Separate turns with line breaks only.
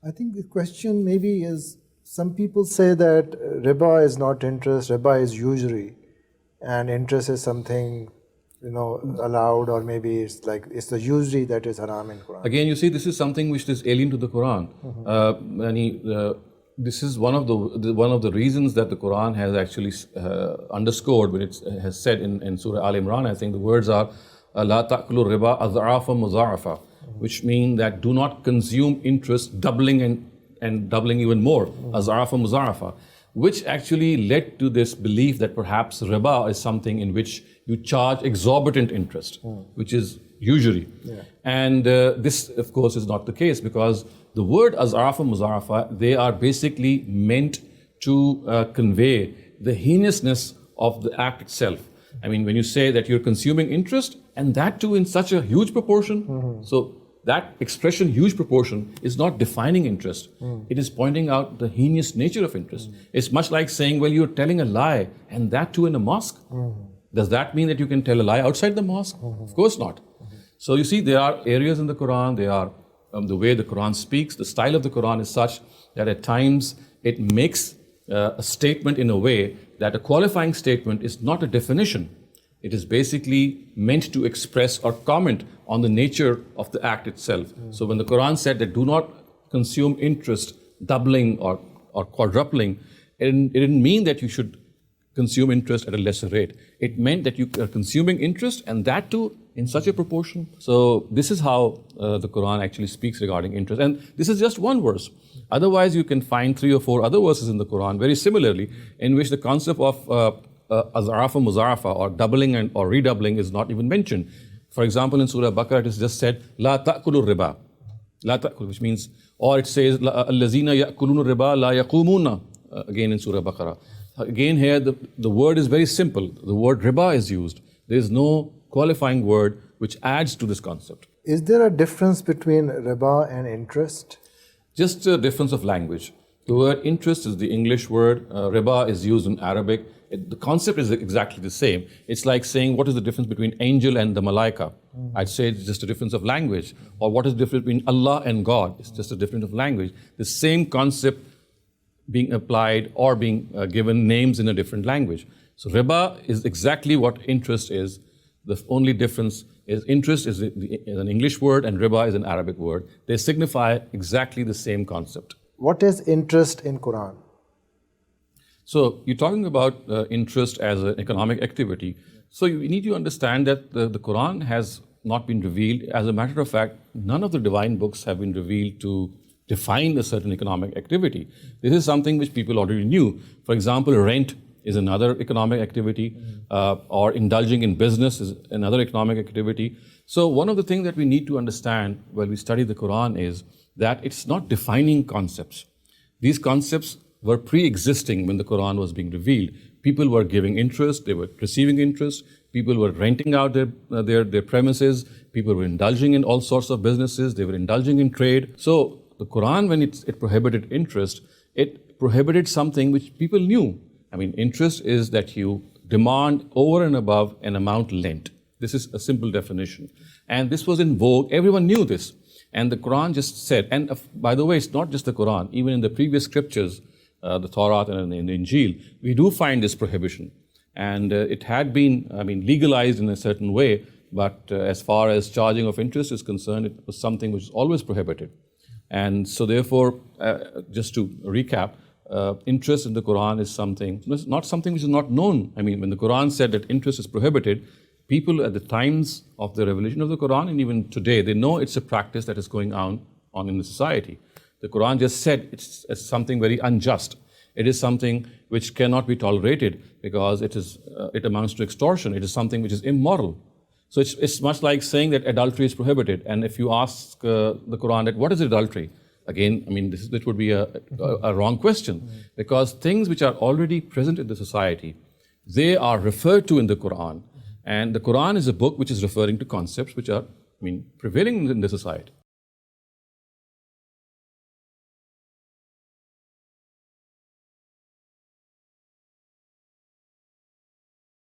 I think the question maybe is, some people say that riba is not interest, riba is usury, and interest is something, allowed, or maybe it's the usury that is haram in Quran.
Again, you see, this is something which is alien to the Quran. This is one of the reasons that the Quran has actually underscored when it has said in Surah Al-Imran, I think the words are La ta'kulu riba adha'afa muza'afa, which mean that do not consume interest doubling and doubling even more, az'afa muza'afa, which actually led to this belief that perhaps riba is something in which you charge exorbitant interest, which is usury. Yeah. And this, of course, is not the case, because the word az'afa muza'afa, they are basically meant to convey the heinousness of the act itself. I mean, when you say that you're consuming interest, and that too in such a huge proportion, so that expression, huge proportion, is not defining interest. It is pointing out the heinous nature of interest. It's much like saying, well, you're telling a lie, and that too in a mosque. Does that mean that you can tell a lie outside the mosque? Of course not. So you see, there are areas in the Quran, they are the way the Quran speaks, the style of the Quran is such that at times it makes a statement in a way that a qualifying statement is not a definition. It is basically meant to express or comment on the nature of the act itself. So when the Quran said that do not consume interest doubling or quadrupling, it didn't mean that you should consume interest at a lesser rate. It meant that you are consuming interest, and that too in such a proportion. So this is how the Quran actually speaks regarding interest. And this is just one verse. Otherwise, you can find 3 or 4 other verses in the Quran very similarly, in which the concept of az'afa muza'afa, or doubling and or redoubling, is not even mentioned. For example, in Surah Baqarah, it is just said, La ta'kulu riba. La ta'kulu, which means, or it says, Allazina ya'kulunu riba la yaqumuna, again in Surah Baqarah. Again here, the word is very simple. The word riba is used. There is no qualifying word which adds to this concept.
Is there a difference between riba and interest?
Just a difference of language. The word interest is the English word. Riba is used in Arabic. The concept is exactly the same. It's like saying, what is the difference between angel and the malaika? I'd say it's just a difference of language. Or what is the difference between Allah and God? It's just a difference of language. The same concept being applied or being given names in a different language. So riba is exactly what interest is. The only difference is interest is an English word and riba is an Arabic word. They signify exactly the same concept.
What is interest in Quran?
So you're talking about interest as an economic activity. So you need to understand that the Quran has not been revealed. As a matter of fact, none of the divine books have been revealed to define a certain economic activity. This is something which people already knew. For example, rent is another economic activity, or indulging in business is another economic activity. So one of the things that we need to understand when we study the Quran is that it's not defining concepts. These concepts were pre-existing when the Quran was being revealed. People were giving interest, they were receiving interest, people were renting out their premises, people were indulging in all sorts of businesses, they were indulging in trade. So the Quran, when it prohibited interest, it prohibited something which people knew. I mean, interest is that you demand over and above an amount lent. This is a simple definition. And this was in vogue, everyone knew this. And the Quran just said, and by the way, it's not just the Quran, even in the previous scriptures, the Torah and the Injil, we do find this prohibition. And it had been, legalized in a certain way, but as far as charging of interest is concerned, it was something which was always prohibited. And so therefore, just to recap, interest in the Quran is something, not something which is not known. I mean, when the Quran said that interest is prohibited, people at the times of the revelation of the Quran, and even today, they know it's a practice that is going on in the society. The Quran just said it's something very unjust. It is something which cannot be tolerated because it amounts to extortion. It is something which is immoral. So it's much like saying that adultery is prohibited. And if you ask the Quran that what is adultery? Again, this would be a wrong question, because things which are already present in the society, they are referred to in the Quran. And the Quran is a book which is referring to concepts which are prevailing in the society.